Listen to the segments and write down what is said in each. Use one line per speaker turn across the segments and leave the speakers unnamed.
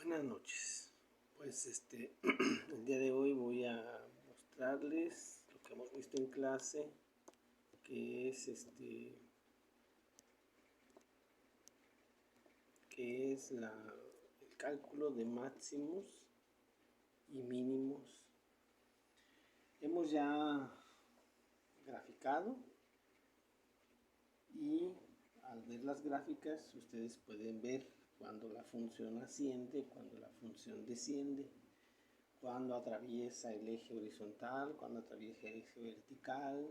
Buenas noches. Pues el día de hoy voy a mostrarles lo que hemos visto en clase, que es el cálculo de máximos y mínimos. Hemos ya graficado y al ver las gráficas ustedes pueden ver cuando la función asciende, cuando la función desciende, cuando atraviesa el eje horizontal, cuando atraviesa el eje vertical,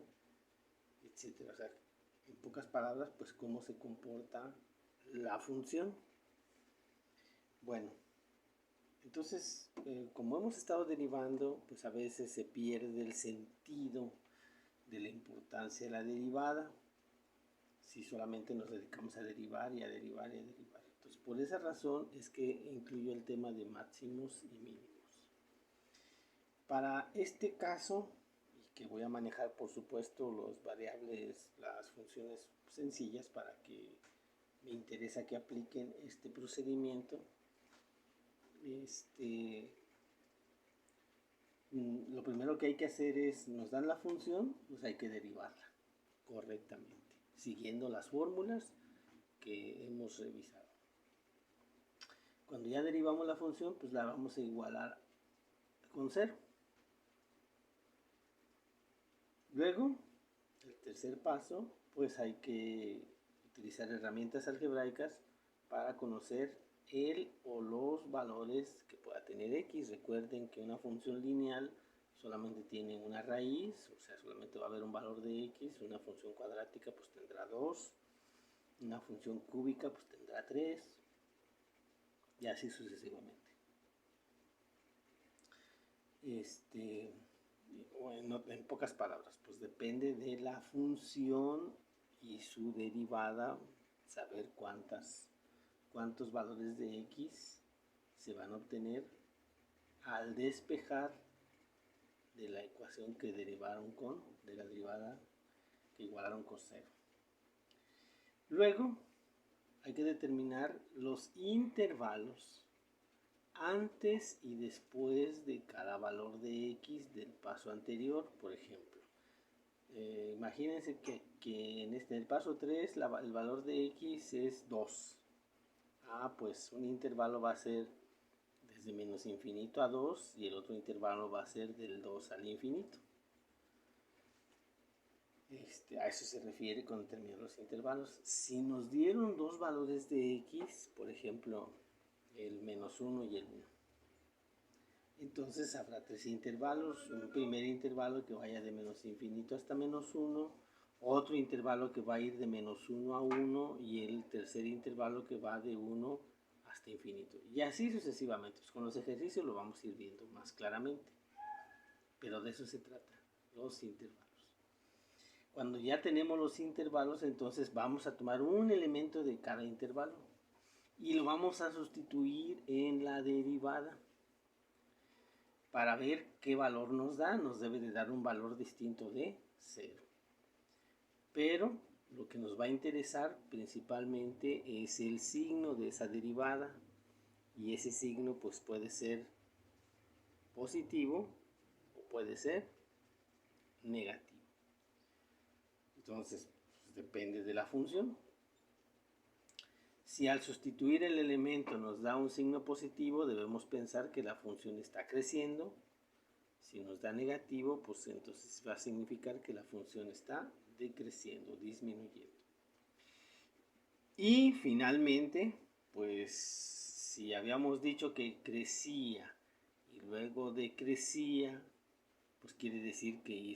etcétera. O sea, en pocas palabras, pues cómo se comporta la función. Bueno, entonces, como hemos estado derivando, pues a veces se pierde el sentido de la importancia de la derivada si solamente nos dedicamos a derivar y a derivar y a derivar. Entonces, por esa razón es que incluyo el tema de máximos y mínimos. Para este caso, y que voy a manejar por supuesto los variables, las funciones sencillas para que me interesa que apliquen este procedimiento, lo primero que hay que hacer es, nos dan la función, pues hay que derivarla correctamente, siguiendo las fórmulas que hemos revisado. Cuando ya derivamos la función, pues la vamos a igualar con 0. Luego, el tercer paso, pues hay que utilizar herramientas algebraicas para conocer el o los valores que pueda tener x. Recuerden que una función lineal solamente tiene una raíz, o sea, solamente va a haber un valor de x. Una función cuadrática pues tendrá 2, una función cúbica pues tendrá 3, y así sucesivamente. Bueno, en pocas palabras, pues depende de la función y su derivada, saber cuántos valores de x se van a obtener al despejar de la ecuación que derivaron de la derivada que igualaron con 0. Luego hay que determinar los intervalos antes y después de cada valor de x del paso anterior. Por ejemplo, imagínense que en el paso 3 el valor de x es 2. Pues un intervalo va a ser desde menos infinito a 2 y el otro intervalo va a ser del 2 al infinito. A eso se refiere con determinar los intervalos. Si nos dieron dos valores de x, por ejemplo, el menos 1 y el 1, entonces habrá tres intervalos. Un primer intervalo que vaya de menos infinito hasta menos 1, otro intervalo que va a ir de menos 1 a 1 y el tercer intervalo que va de 1 hasta infinito. Y así sucesivamente. Pues con los ejercicios lo vamos a ir viendo más claramente. Pero de eso se trata, los intervalos. Cuando ya tenemos los intervalos, entonces vamos a tomar un elemento de cada intervalo y lo vamos a sustituir en la derivada para ver qué valor nos da. Nos debe de dar un valor distinto de 0. Pero lo que nos va a interesar principalmente es el signo de esa derivada, y ese signo pues puede ser positivo o puede ser negativo. Entonces, pues, depende de la función. Si al sustituir el elemento nos da un signo positivo, debemos pensar que la función está creciendo. Si nos da negativo, pues entonces va a significar que la función está decreciendo, disminuyendo. Y finalmente, pues si habíamos dicho que crecía y luego decrecía, pues quiere decir que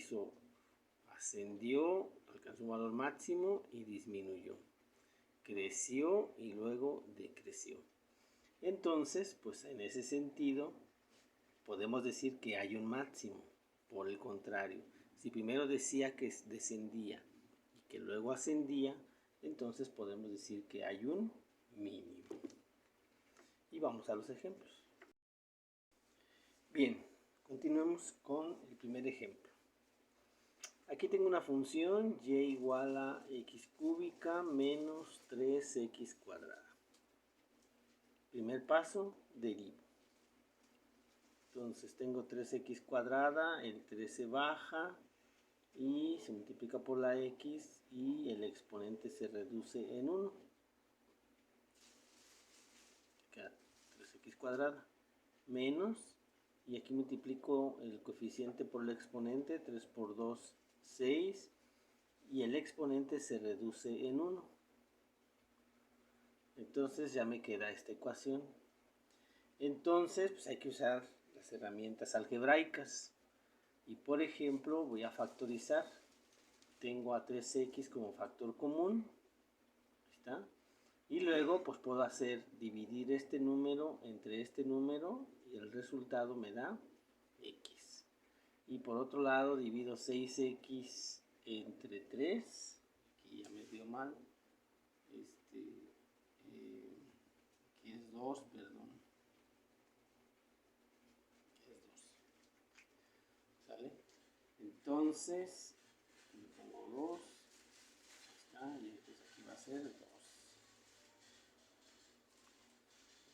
ascendió, alcanzó un valor máximo y disminuyó. Creció y luego decreció. Entonces, pues en ese sentido, podemos decir que hay un máximo. Por el contrario, si primero decía que descendía y que luego ascendía, entonces podemos decir que hay un mínimo. Y vamos a los ejemplos. Bien, continuemos con el primer ejemplo. Aquí tengo una función y igual a x cúbica menos 3x cuadrada. Primer paso, derivo. Entonces tengo 3x cuadrada, el 3 se baja y se multiplica por la x y el exponente se reduce en 1. Queda 3x cuadrada menos, y aquí multiplico el coeficiente por el exponente, 3 por 2, 6, y el exponente se reduce en 1. Entonces ya me queda esta ecuación. Entonces pues hay que usar las herramientas algebraicas. Y por ejemplo voy a factorizar. Tengo a 3x como factor común. Ahí está. Y luego pues puedo hacer dividir este número entre este número y el resultado me da x. Y por otro lado divido 6x entre 3. Aquí ya me dio mal. Aquí es 2, perdón. Aquí es 2. ¿Sale? Entonces, le pongo 2. Ahí está. Y entonces aquí va a ser 2.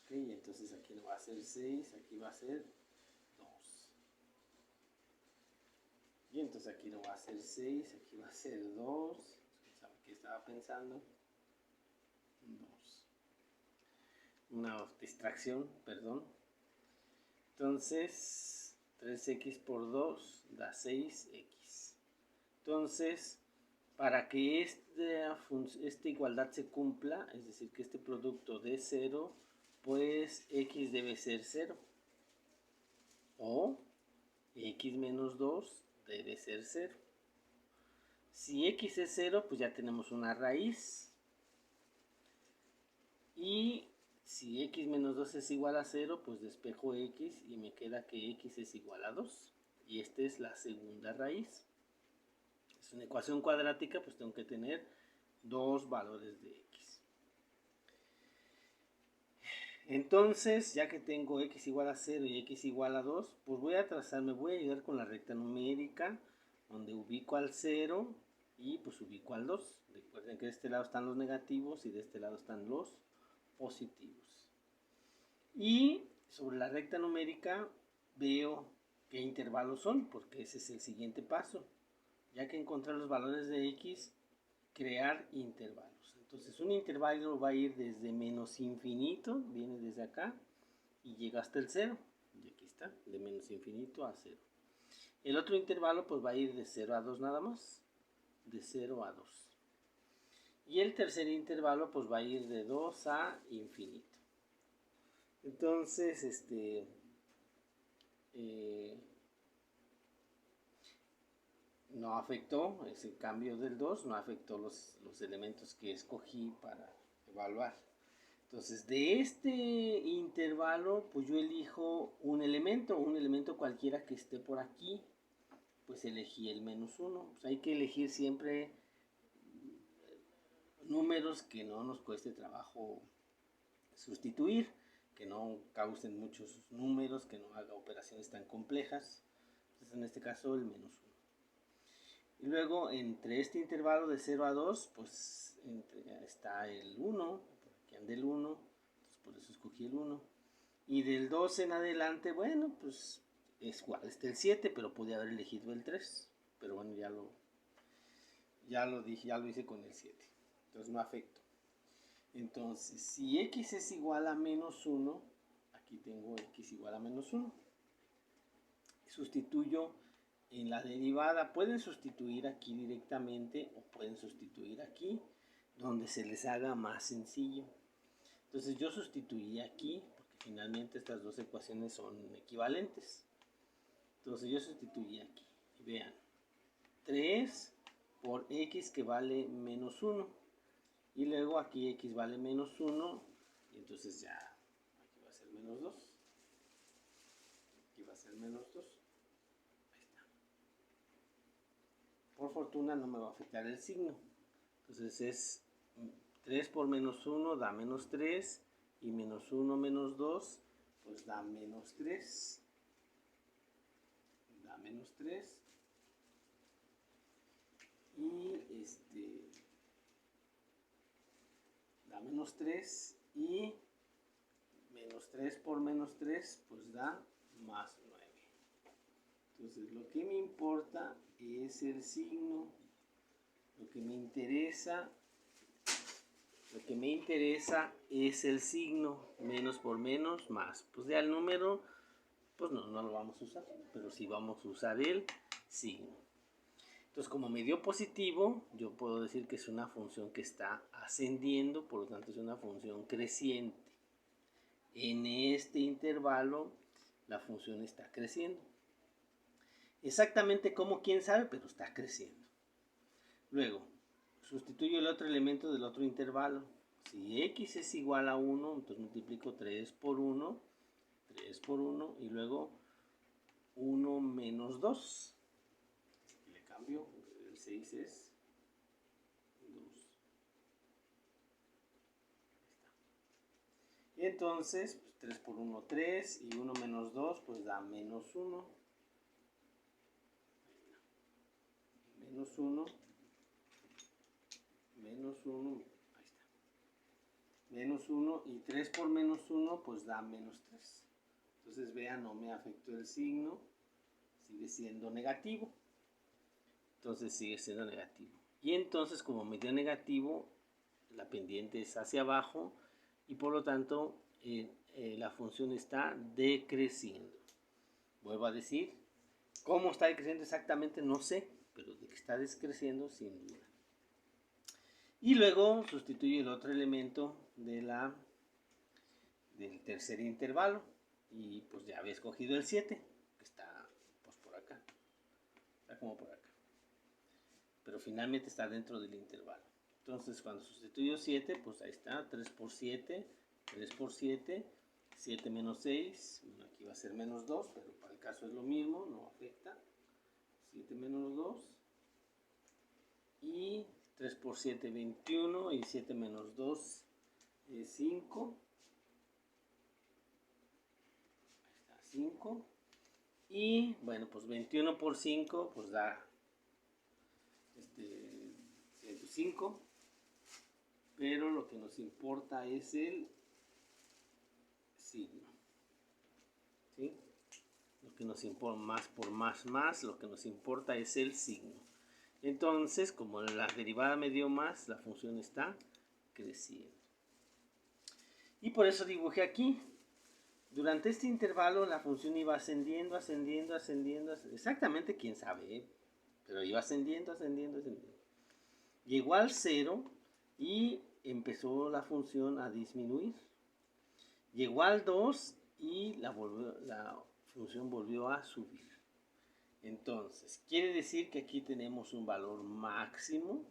Ok, entonces aquí no va a ser 6, aquí va a ser 2. Y entonces aquí no va a ser 6, aquí va a ser 2. ¿Sabe qué estaba pensando? 2. Una distracción, perdón. Entonces, 3x por 2 da 6x. Entonces, para que esta igualdad se cumpla, es decir, que este producto dé 0, pues x debe ser 0. O x menos 2 debe ser 0. Si x es 0, pues ya tenemos una raíz. Y si x menos 2 es igual a 0, pues despejo x y me queda que x es igual a 2. Y esta es la segunda raíz. Es una ecuación cuadrática, pues tengo que tener dos valores de x. Entonces, ya que tengo x igual a 0 y x igual a 2, pues voy a llegar con la recta numérica, donde ubico al 0 y pues ubico al 2. Recuerden que de este lado están los negativos y de este lado están los positivos. Y sobre la recta numérica veo qué intervalos son, porque ese es el siguiente paso. Ya que encontrar los valores de x, crear intervalos. Entonces un intervalo va a ir desde menos infinito, viene desde acá, y llega hasta el 0. Y aquí está, de menos infinito a 0. El otro intervalo pues va a ir de 0 a 2 nada más, de 0 a 2. Y el tercer intervalo pues va a ir de 2 a infinito. Entonces, no afectó ese cambio del 2, no afectó los elementos que escogí para evaluar. Entonces, de este intervalo, pues yo elijo un elemento cualquiera que esté por aquí, pues elegí el menos 1. Pues hay que elegir siempre números que no nos cueste trabajo sustituir, que no causen muchos números, que no haga operaciones tan complejas. Entonces, en este caso, el menos 1. Y luego, entre este intervalo de 0 a 2, pues está el 1, aquí anda el 1, entonces por eso escogí el 1. Y del 2 en adelante, bueno, pues es igual, está el 7, pero pude haber elegido el 3. Pero bueno, ya lo dije, ya lo hice con el 7. Entonces no afecto. Entonces, si x es igual a menos 1, aquí tengo x igual a menos 1. Sustituyo en la derivada. Pueden sustituir aquí directamente o pueden sustituir aquí, donde se les haga más sencillo. Entonces yo sustituí aquí, porque finalmente estas dos ecuaciones son equivalentes. Entonces yo sustituí aquí. Y vean, 3 por x que vale menos 1. Y luego aquí x vale menos 1. Y entonces ya, aquí va a ser menos 2. Aquí va a ser menos 2. Por fortuna no me va a afectar el signo. Entonces es 3 por menos 1 da menos 3. Y menos 1 menos 2 pues da menos 3. Da menos 3. Y da menos 3. Y 3 por menos 3 pues da más 9. Entonces lo que me importa es el signo. Lo que me interesa es el signo. Menos por menos, más. Pues ya el número, pues no lo vamos a usar, pero sí vamos a usar el signo. Entonces, como me dio positivo, yo puedo decir que es una función que está ascendiendo, por lo tanto es una función creciente. En este intervalo, la función está creciendo. Exactamente como, quién sabe, pero está creciendo. Luego, sustituyo el otro elemento del otro intervalo. Si x es igual a 1, entonces multiplico 3 por 1, y luego 1 menos 2. Y le cambio, el 6 es 2. Y entonces, pues 3 por 1, 3, y 1 menos 2, pues da menos 1. Menos 1. Menos 1, ahí está. Menos 1 y 3 por menos 1 pues da menos 3. Entonces vean, no me afectó el signo, sigue siendo negativo. Entonces sigue siendo negativo. Y entonces como me dio negativo, la pendiente es hacia abajo y por lo tanto la función está decreciendo. Vuelvo a decir, ¿cómo está decreciendo exactamente? No sé, pero de que está decreciendo sin duda. Y luego sustituyo el otro elemento del tercer intervalo. Y pues ya había escogido el 7, que está pues por acá. Está como por acá. Pero finalmente está dentro del intervalo. Entonces cuando sustituyo 7, pues ahí está. 3 por 7, 3 por 7, 7 menos 6. Bueno, aquí va a ser menos 2, pero para el caso es lo mismo, no afecta. 7 menos 2. Y 3 por 7, 21, y 7 menos 2 es 5. Ahí está, 5. Y bueno, pues 21 por 5, pues da 105. Pero lo que nos importa es el signo. ¿Sí? Lo que nos importa, más por más, lo que nos importa es el signo. Entonces, como la derivada me dio más, la función está creciendo. Y por eso dibujé aquí. Durante este intervalo la función iba ascendiendo. Exactamente quién sabe, pero iba ascendiendo. Llegó al 0 y empezó la función a disminuir. Llegó al 2 y la función volvió a subir. Entonces, quiere decir que aquí tenemos un valor máximo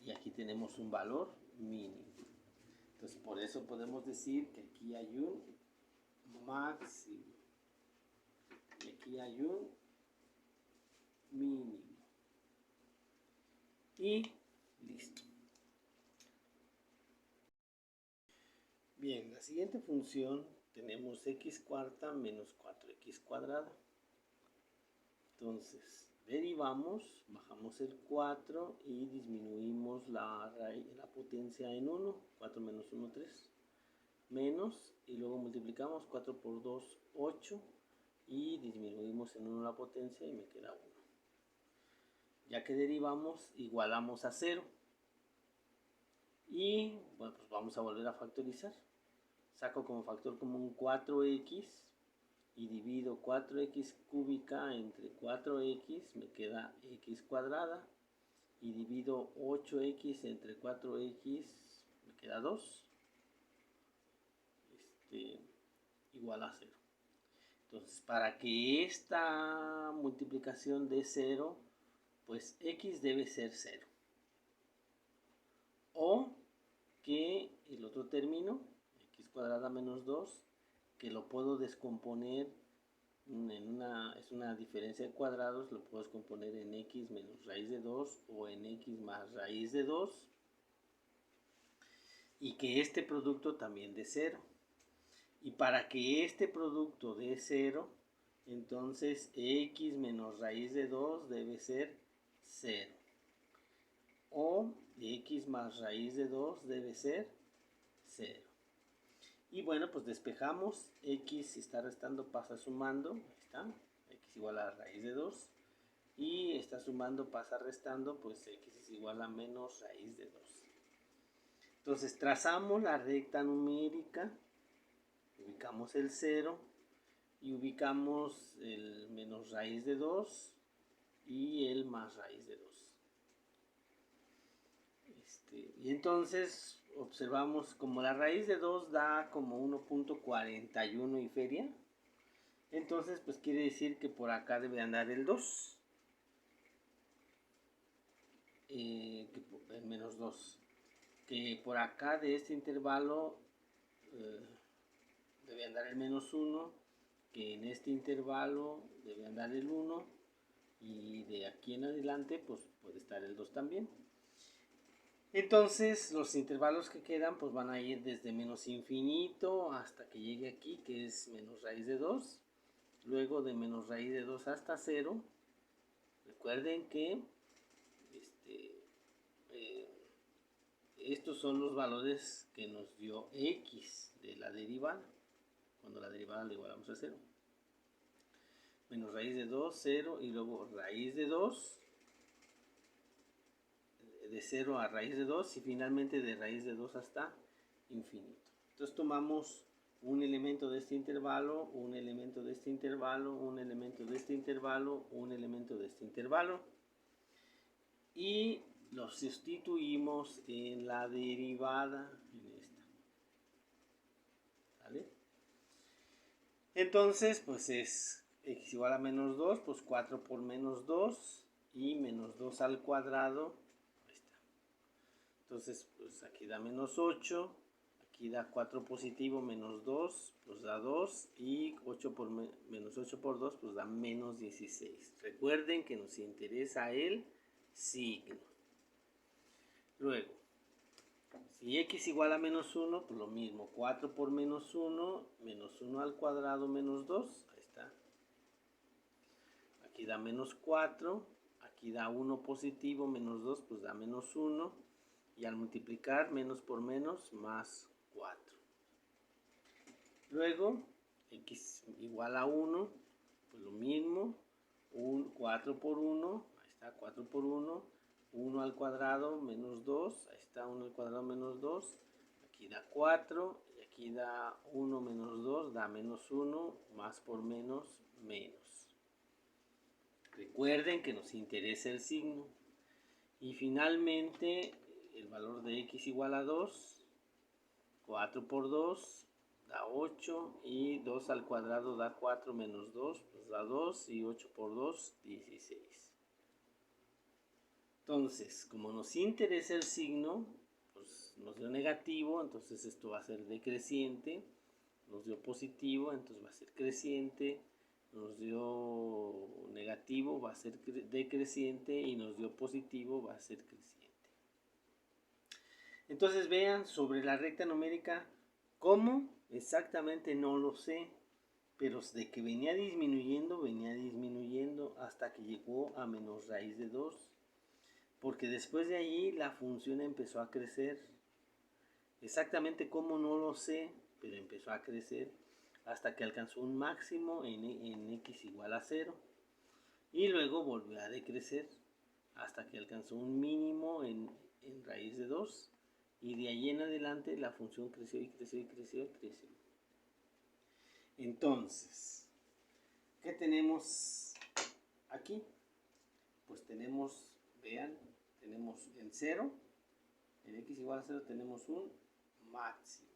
y aquí tenemos un valor mínimo. Entonces, por eso podemos decir que aquí hay un máximo y aquí hay un mínimo. Y listo. Bien, la siguiente función tenemos x cuarta menos 4x cuadrada. Entonces, derivamos, bajamos el 4 y disminuimos la potencia en 1. 4 menos 1, 3. Menos, y luego multiplicamos 4 por 2, 8. Y disminuimos en 1 la potencia y me queda 1. Ya que derivamos, igualamos a 0. Y bueno, pues vamos a volver a factorizar. Saco como factor común 4x y divido 4x cúbica entre 4x, me queda x cuadrada, y divido 8x entre 4x, me queda 2, igual a 0. Entonces, para que esta multiplicación dé 0, pues x debe ser 0. O que el otro término, x cuadrada menos 2, que lo puedo descomponer es una diferencia de cuadrados, lo puedo descomponer en x menos raíz de 2 o en x más raíz de 2, y que este producto también dé 0. Y para que este producto dé 0, entonces x menos raíz de 2 debe ser 0. O x más raíz de 2 debe ser 0. Y bueno, pues despejamos. X si está restando pasa sumando. Ahí está. X igual a raíz de 2. Y está sumando pasa restando, pues X es igual a menos raíz de 2. Entonces trazamos la recta numérica. Ubicamos el 0. Y ubicamos el menos raíz de 2 y el más raíz de 2. Y entonces observamos como la raíz de 2 da como 1.41 y feria. Entonces pues quiere decir que por acá debe andar el 2. El menos 2. Que por acá de este intervalo debe andar el menos 1. Que en este intervalo debe andar el 1. Y de aquí en adelante pues puede estar el 2 también. Entonces los intervalos que quedan pues van a ir desde menos infinito hasta que llegue aquí, que es menos raíz de 2. Luego de menos raíz de 2 hasta 0. Recuerden que estos son los valores que nos dio x de la derivada, cuando la derivada la igualamos a 0. Menos raíz de 2, 0, y luego raíz de 2, de 0 a raíz de 2, y finalmente de raíz de 2 hasta infinito. Entonces tomamos un elemento de este intervalo, un elemento de este intervalo, un elemento de este intervalo, un elemento de este intervalo, y los sustituimos en la derivada, en esta. ¿Vale? Entonces, pues es x igual a menos 2, pues 4 por menos 2 y menos 2 al cuadrado. Ahí está. Entonces, pues aquí da menos 8, aquí da 4 positivo menos 2, pues da 2, y 8 por menos 8 por 2, pues da menos 16. Recuerden que nos interesa el signo. Luego, si x igual a menos 1, pues lo mismo, 4 por menos 1, menos 1 al cuadrado menos 2, ahí está. Aquí da menos 4, aquí da 1 positivo, menos 2, pues da menos 1, y al multiplicar menos por menos, más 4. Luego, x igual a 1, pues lo mismo, 4 por 1, ahí está, 4 por 1, 1 al cuadrado menos 2, ahí está, 1 al cuadrado menos 2, aquí da 4, y aquí da 1 menos 2, da menos 1, más por menos, menos. Recuerden que nos interesa el signo. Y finalmente, el valor de x igual a 2, 4 por 2 da 8, y 2 al cuadrado da 4 menos 2, pues da 2, y 8 por 2, 16. Entonces, como nos interesa el signo, pues nos dio negativo, entonces esto va a ser decreciente. Nos dio positivo, entonces va a ser creciente. Nos dio negativo, va a ser decreciente, y nos dio positivo, va a ser creciente. Entonces vean sobre la recta numérica, ¿cómo? Exactamente no lo sé, pero de que venía disminuyendo hasta que llegó a menos raíz de 2, porque después de allí la función empezó a crecer. Exactamente cómo no lo sé, pero empezó a crecer hasta que alcanzó un máximo en x igual a 0, y luego volvió a decrecer hasta que alcanzó un mínimo en raíz de 2, y de ahí en adelante la función creció y creció y creció y creció. Entonces, ¿qué tenemos aquí? Pues tenemos, vean, tenemos en 0, en x igual a 0 tenemos un máximo.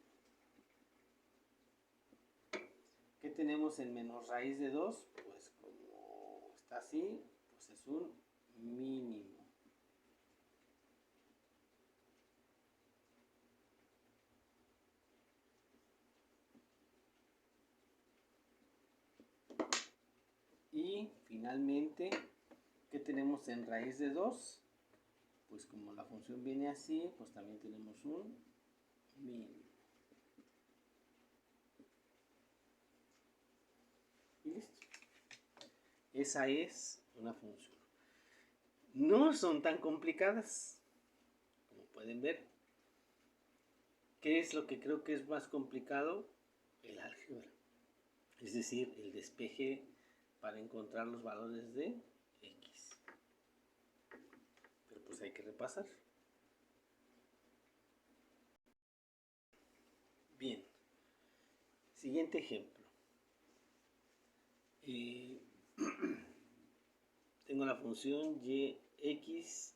¿Qué tenemos en menos raíz de 2? Pues como está así, pues es un mínimo. Y finalmente, ¿qué tenemos en raíz de 2? Pues como la función viene así, pues también tenemos un mínimo. Y listo. Esa es una función. No son tan complicadas, como pueden ver. ¿Qué es lo que creo que es más complicado? El álgebra. Es decir, el despeje para encontrar los valores de x. Pero pues hay que repasar. Bien. Siguiente ejemplo. Tengo la función y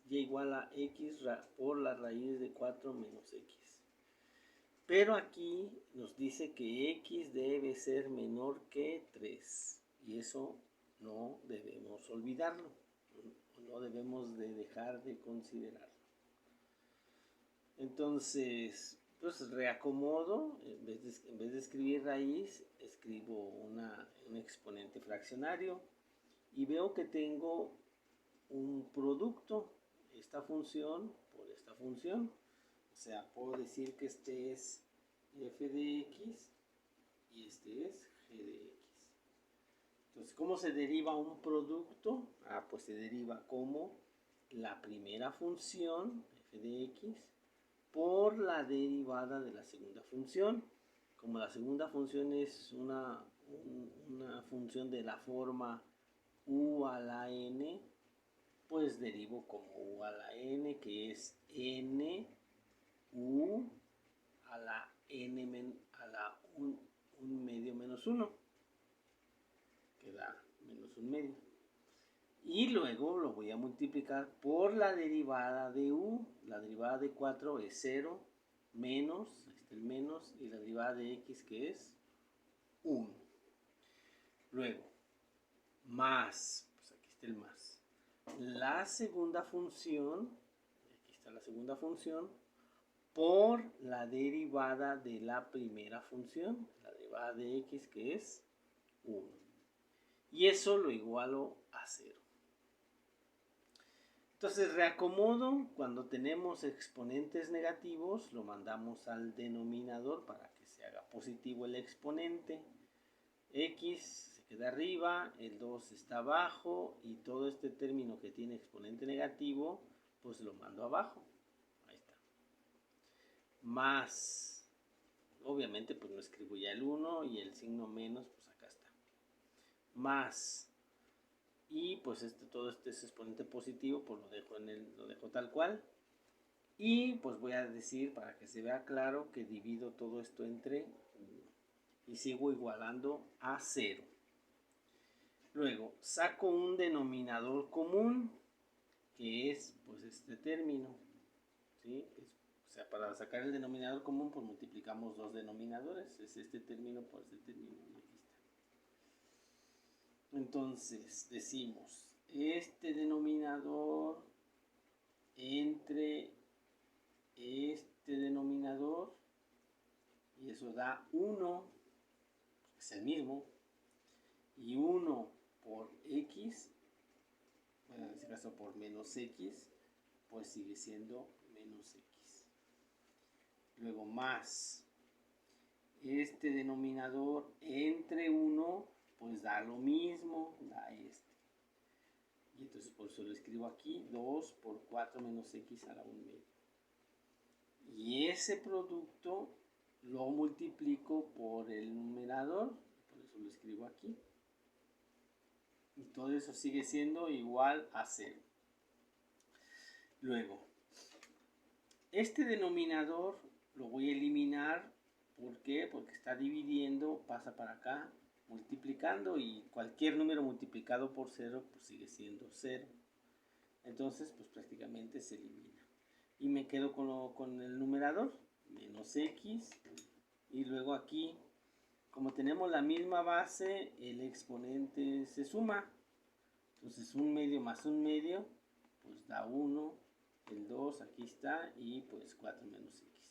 igual a x por la raíz de 4 menos x. Pero aquí nos dice que x debe ser menor que 3. Y eso no debemos olvidarlo. No debemos de dejar de considerarlo. Entonces, pues reacomodo. En vez de escribir raíz, escribo un exponente fraccionario. Y veo que tengo un producto, esta función por esta función. O sea, puedo decir que este es f de x y este es g de x. Entonces, ¿cómo se deriva un producto? Pues se deriva como la primera función, f de x, por la derivada de la segunda función. Como la segunda función es una función de la forma u a la n, pues derivo como u a la n, que es n u a la n a la 1 medio menos 1, que da menos 1 medio. Y luego lo voy a multiplicar por la derivada de u. La derivada de 4 es 0, menos, ahí está el menos, y la derivada de x, que es 1. Luego, más, pues aquí está el más. La segunda función, aquí está la segunda función, por la derivada de la primera función, la derivada de x, que es 1. Y eso lo igualo a 0. Entonces reacomodo, cuando tenemos exponentes negativos, lo mandamos al denominador para que se haga positivo el exponente. X se queda arriba, el 2 está abajo y todo este término que tiene exponente negativo, pues lo mando abajo. Ahí está. Más, obviamente pues no escribo ya el 1 y el signo menos, pues acá está. Más, y pues todo este es exponente positivo, pues lo dejo tal cual. Y pues voy a decir, para que se vea claro, que divido todo esto entre 1 y sigo igualando a 0. Luego saco un denominador común, que es pues este término, ¿sí? O sea, para sacar el denominador común, pues multiplicamos dos denominadores, es este término por este término, y aquí está. Entonces decimos, este denominador entre este denominador, y eso da 1, es el mismo, y 1 por x, bueno, en este caso por menos x, pues sigue siendo menos x. Luego más este denominador entre 1, pues da lo mismo, da este. Y entonces por eso lo escribo aquí, 2 por 4 menos x a la 1 medio. Y ese producto lo multiplico por el numerador, por eso lo escribo aquí. Y todo eso sigue siendo igual a 0. Luego, este denominador lo voy a eliminar. ¿Por qué? Porque está dividiendo, pasa para acá, multiplicando, y cualquier número multiplicado por 0 pues sigue siendo 0. Entonces pues prácticamente se elimina. Y me quedo con el numerador, menos x, y luego aquí, como tenemos la misma base, el exponente se suma. Entonces 1 medio más 1 medio, pues da 1, el 2 aquí está, y pues 4 menos x.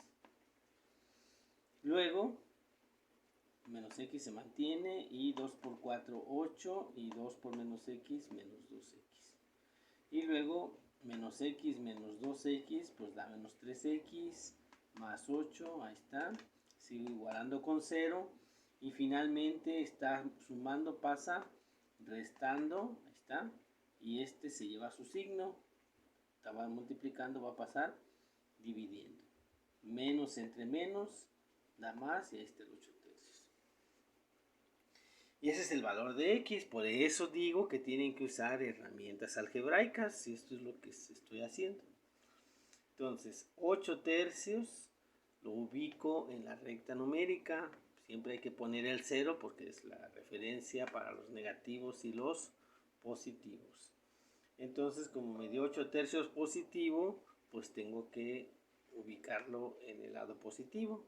Luego, menos x se mantiene, y 2 por 4, 8, y 2 por menos x, menos 2x. Y luego, menos x menos 2x, pues da menos 3x, más 8, ahí está. Sigo igualando con 0, y finalmente está sumando, pasa restando, ahí está. Y este se lleva su signo, estaba multiplicando, va a pasar dividiendo. Menos entre menos da más y ahí está el 8 tercios. Y ese es el valor de x, por eso digo que tienen que usar herramientas algebraicas, y esto es lo que estoy haciendo. Entonces, 8 tercios lo ubico en la recta numérica. Siempre hay que poner el 0 porque es la referencia para los negativos y los positivos. Entonces, como me dio 8 tercios positivo, pues tengo que ubicarlo en el lado positivo.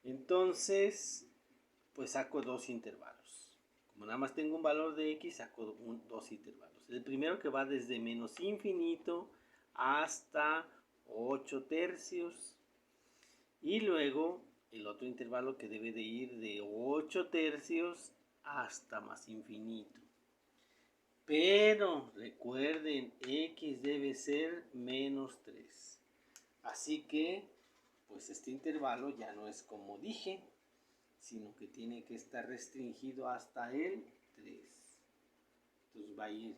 Entonces, pues saco dos intervalos. Como nada más tengo un valor de x, saco dos intervalos. El primero que va desde menos infinito hasta 8 tercios. Y luego el otro intervalo que debe de ir de 8 tercios hasta más infinito. Pero recuerden, x debe ser menos 3. Así que, pues este intervalo ya no es como dije, sino que tiene que estar restringido hasta el 3. Entonces va a ir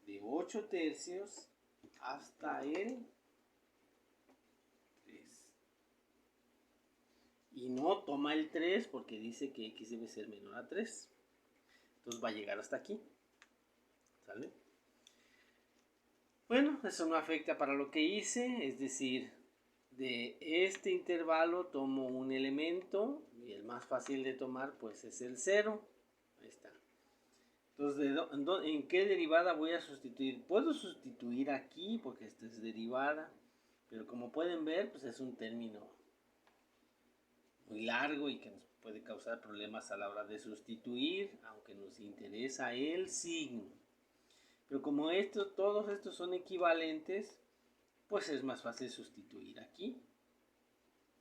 de 8 tercios hasta el 3. Y no toma el 3 porque dice que x debe ser menor a 3. Entonces va a llegar hasta aquí. ¿Sale? Bueno, eso no afecta para lo que hice, es decir, de este intervalo tomo un elemento y el más fácil de tomar pues es el 0. Ahí está. Entonces, ¿en qué derivada voy a sustituir? Puedo sustituir aquí porque esta es derivada, pero como pueden ver pues es un término muy largo y que nos puede causar problemas a la hora de sustituir, aunque nos interesa el signo. Pero como todos estos son equivalentes, pues es más fácil sustituir aquí.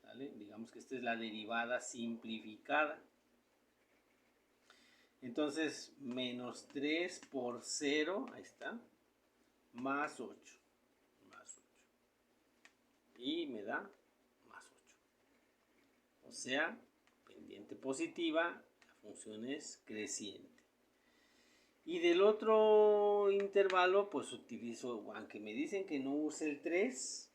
¿Vale? Digamos que esta es la derivada simplificada. Entonces, menos 3 por 0, ahí está, más 8. Más 8. Y me da más 8. O sea, pendiente positiva, la función es creciente. Y del otro intervalo, pues utilizo, aunque me dicen que no use el 3,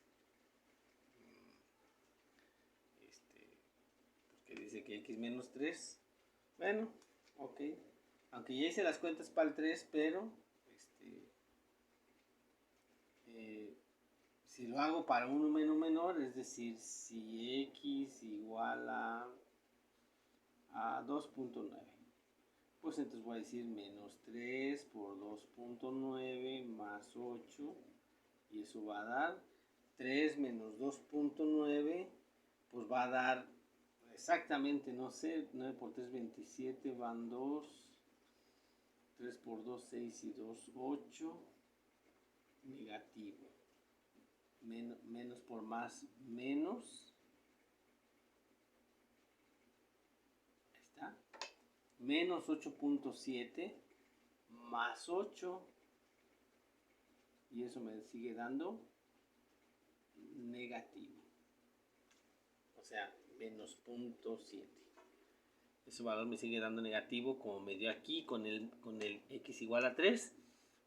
porque dice que x menos 3, bueno, ok, aunque ya hice las cuentas para el 3, pero si lo hago para un número menor, es decir, si x igual a 2.9, pues entonces voy a decir menos 3 por 2.9 más 8, y eso va a dar 3 menos 2.9, pues va a dar exactamente, no sé, 9 por 3, 27, van 2, 3 por 2, 6 y 2, 8, negativo. Menos por más, menos. Ahí está. Menos 8.7 más 8. Y eso me sigue dando negativo. O sea, menos 0.7. Ese valor me sigue dando negativo como me dio aquí con el x igual a 3.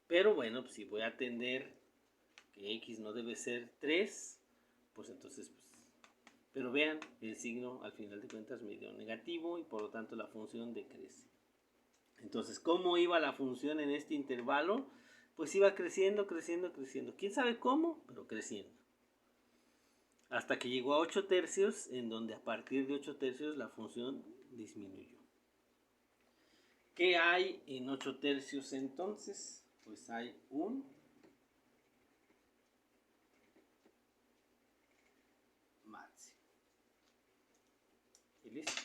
Pero bueno, pues si voy a atender que x no debe ser 3, pues entonces, pero vean, el signo al final de cuentas me dio negativo y por lo tanto la función decrece. Entonces, ¿cómo iba la función en este intervalo? Pues iba creciendo, creciendo, creciendo. ¿Quién sabe cómo? Pero creciendo. Hasta que llegó a 8 tercios, en donde a partir de 8 tercios la función disminuyó. ¿Qué hay en 8 tercios entonces? Pues hay un máximo. ¿Y listo?